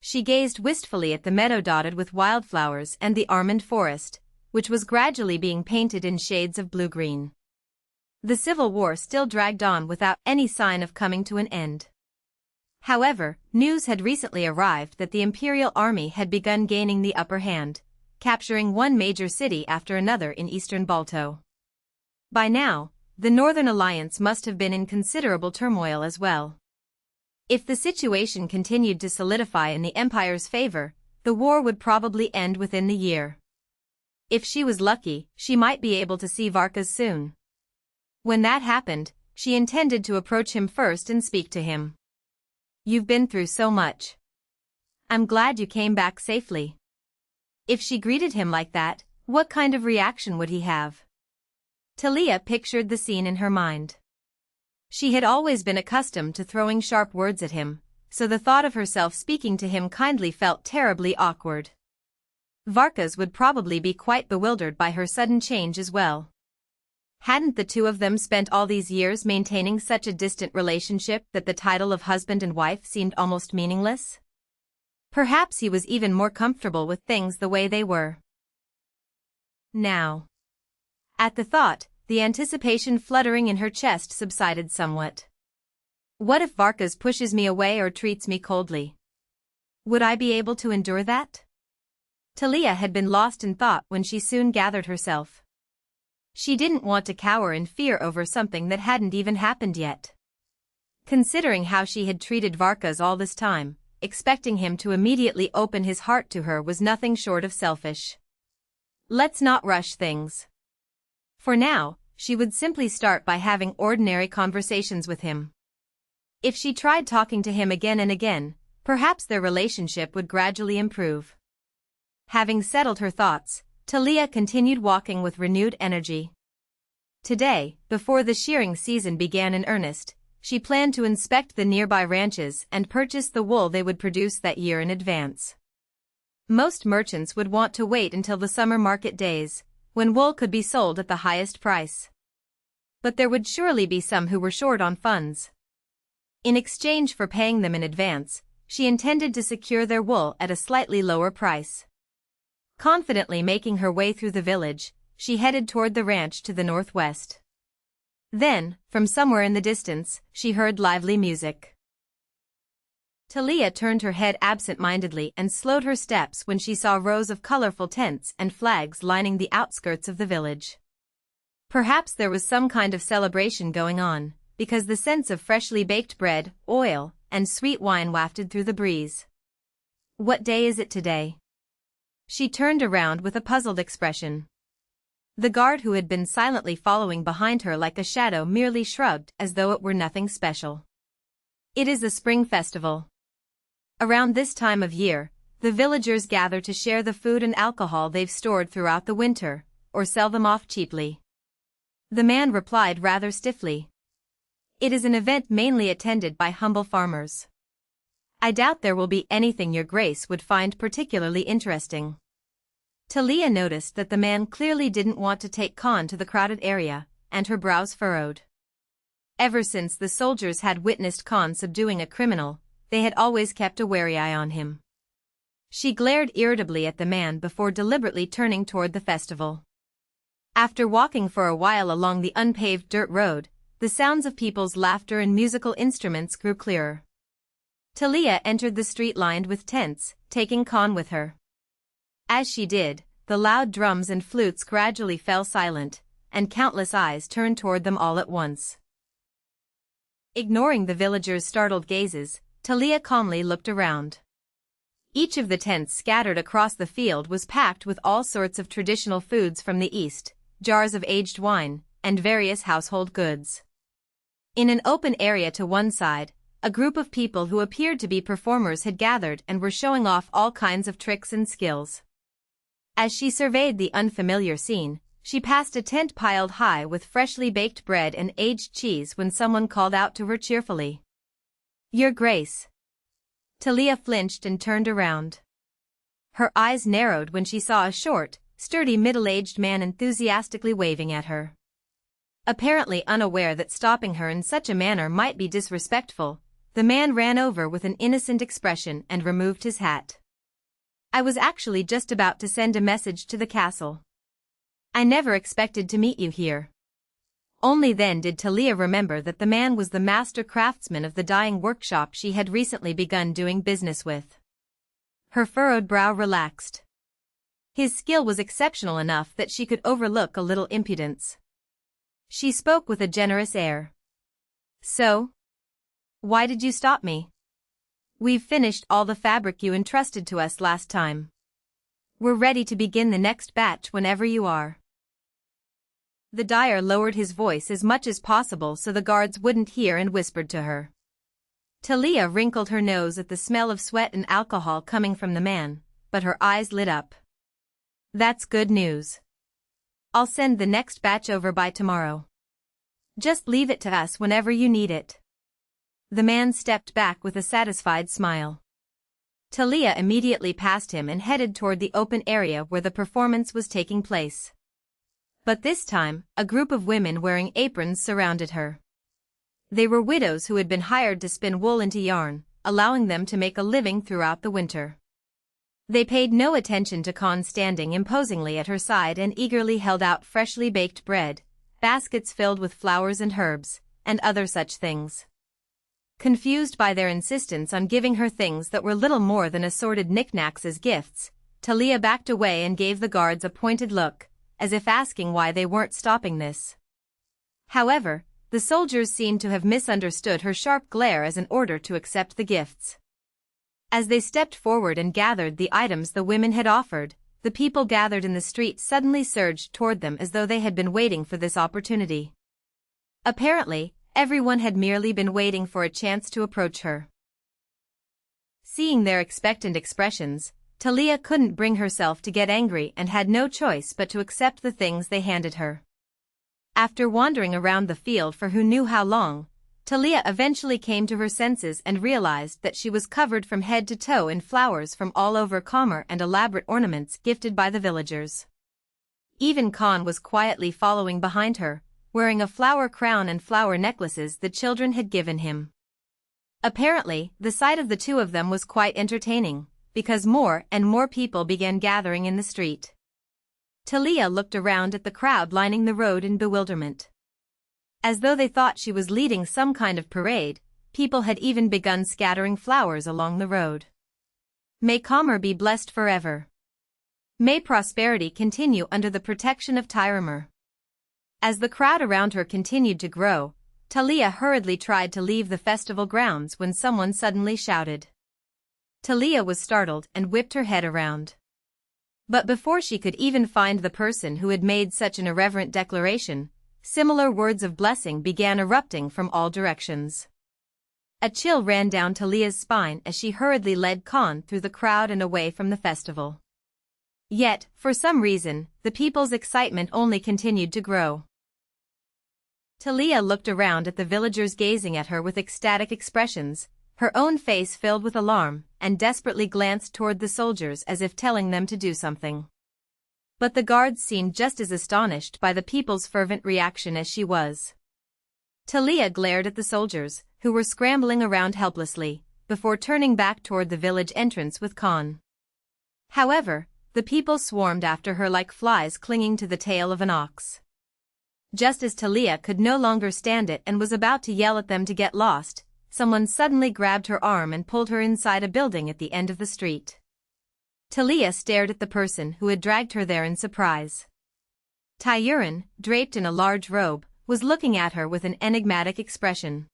she gazed wistfully at the meadow dotted with wildflowers and the Armund Forest, which was gradually being painted in shades of blue-green. The civil war still dragged on without any sign of coming to an end. However, news had recently arrived that the Imperial army had begun gaining the upper hand, capturing one major city after another in eastern Balto. By now, the Northern Alliance must have been in considerable turmoil as well. If the situation continued to solidify in the Empire's favor, the war would probably end within the year. If she was lucky, she might be able to see Varkas soon. When that happened, she intended to approach him first and speak to him. "You've been through so much. I'm glad you came back safely." If she greeted him like that, what kind of reaction would he have? Talia pictured the scene in her mind. She had always been accustomed to throwing sharp words at him, so the thought of herself speaking to him kindly felt terribly awkward. Varkas would probably be quite bewildered by her sudden change as well. Hadn't the two of them spent all these years maintaining such a distant relationship that the title of husband and wife seemed almost meaningless? Perhaps he was even more comfortable with things the way they were now. At the thought, the anticipation fluttering in her chest subsided somewhat. What if Varkas pushes me away or treats me coldly? Would I be able to endure that? Talia had been lost in thought when she soon gathered herself. She didn't want to cower in fear over something that hadn't even happened yet. Considering how she had treated Varkas all this time, expecting him to immediately open his heart to her was nothing short of selfish. Let's not rush things. For now, she would simply start by having ordinary conversations with him. If she tried talking to him again and again, perhaps their relationship would gradually improve. Having settled her thoughts, Talia continued walking with renewed energy. Today, before the shearing season began in earnest, she planned to inspect the nearby ranches and purchase the wool they would produce that year in advance. Most merchants would want to wait until the summer market days, when wool could be sold at the highest price. But there would surely be some who were short on funds. In exchange for paying them in advance, she intended to secure their wool at a slightly lower price. Confidently making her way through the village, she headed toward the ranch to the northwest. Then, from somewhere in the distance, she heard lively music. Talia turned her head absent-mindedly and slowed her steps when she saw rows of colorful tents and flags lining the outskirts of the village. Perhaps there was some kind of celebration going on, because the scents of freshly baked bread, oil, and sweet wine wafted through the breeze. What day is it today? She turned around with a puzzled expression. The guard who had been silently following behind her like a shadow merely shrugged as though it were nothing special. It is a spring festival. Around this time of year, the villagers gather to share the food and alcohol they've stored throughout the winter, or sell them off cheaply. The man replied rather stiffly. It is an event mainly attended by humble farmers. I doubt there will be anything your grace would find particularly interesting. Talia noticed that the man clearly didn't want to take Khan to the crowded area, and her brows furrowed. Ever since the soldiers had witnessed Khan subduing a criminal, they had always kept a wary eye on him. She glared irritably at the man before deliberately turning toward the festival. After walking for a while along the unpaved dirt road, the sounds of people's laughter and musical instruments grew clearer. Talia entered the street lined with tents, taking Khan with her. As she did, the loud drums and flutes gradually fell silent, and countless eyes turned toward them all at once. Ignoring the villagers' startled gazes, Talia calmly looked around. Each of the tents scattered across the field was packed with all sorts of traditional foods from the east, jars of aged wine, and various household goods. In an open area to one side, a group of people who appeared to be performers had gathered and were showing off all kinds of tricks and skills. As she surveyed the unfamiliar scene, she passed a tent piled high with freshly baked bread and aged cheese when someone called out to her cheerfully. "Your Grace." Talia flinched and turned around. Her eyes narrowed when she saw a short, sturdy middle-aged man enthusiastically waving at her. Apparently unaware that stopping her in such a manner might be disrespectful, the man ran over with an innocent expression and removed his hat. I was actually just about to send a message to the castle. I never expected to meet you here. Only then did Talia remember that the man was the master craftsman of the dyeing workshop she had recently begun doing business with. Her furrowed brow relaxed. His skill was exceptional enough that she could overlook a little impudence. She spoke with a generous air. So? Why did you stop me? We've finished all the fabric you entrusted to us last time. We're ready to begin the next batch whenever you are. The dyer lowered his voice as much as possible so the guards wouldn't hear and whispered to her. Talia wrinkled her nose at the smell of sweat and alcohol coming from the man, but her eyes lit up. That's good news. I'll send the next batch over by tomorrow. Just leave it to us whenever you need it. The man stepped back with a satisfied smile. Talia immediately passed him and headed toward the open area where the performance was taking place. But this time, a group of women wearing aprons surrounded her. They were widows who had been hired to spin wool into yarn, allowing them to make a living throughout the winter. They paid no attention to Khan standing imposingly at her side and eagerly held out freshly baked bread, baskets filled with flowers and herbs, and other such things. Confused by their insistence on giving her things that were little more than assorted knickknacks as gifts, Talia backed away and gave the guards a pointed look, as if asking why they weren't stopping this. However, the soldiers seemed to have misunderstood her sharp glare as an order to accept the gifts. As they stepped forward and gathered the items the women had offered, the people gathered in the street suddenly surged toward them as though they had been waiting for this opportunity. Apparently, everyone had merely been waiting for a chance to approach her. Seeing their expectant expressions, Talia couldn't bring herself to get angry and had no choice but to accept the things they handed her. After wandering around the field for who knew how long, Talia eventually came to her senses and realized that she was covered from head to toe in flowers from all over Khmer and elaborate ornaments gifted by the villagers. Even Khan was quietly following behind her, wearing a flower crown and flower necklaces the children had given him. Apparently, the sight of the two of them was quite entertaining, because more and more people began gathering in the street. Talia looked around at the crowd lining the road in bewilderment. As though they thought she was leading some kind of parade, people had even begun scattering flowers along the road. May Khmer be blessed forever. May prosperity continue under the protection of Tyramer. As the crowd around her continued to grow, Talia hurriedly tried to leave the festival grounds when someone suddenly shouted. Talia was startled and whipped her head around. But before she could even find the person who had made such an irreverent declaration, similar words of blessing began erupting from all directions. A chill ran down Talia's spine as she hurriedly led Khan through the crowd and away from the festival. Yet, for some reason, the people's excitement only continued to grow. Talia looked around at the villagers gazing at her with ecstatic expressions, her own face filled with alarm, and desperately glanced toward the soldiers as if telling them to do something. But the guards seemed just as astonished by the people's fervent reaction as she was. Talia glared at the soldiers, who were scrambling around helplessly, before turning back toward the village entrance with Khan. However, the people swarmed after her like flies clinging to the tail of an ox. Just as Talia could no longer stand it and was about to yell at them to get lost, someone suddenly grabbed her arm and pulled her inside a building at the end of the street. Talia stared at the person who had dragged her there in surprise. Tyuran, draped in a large robe, was looking at her with an enigmatic expression.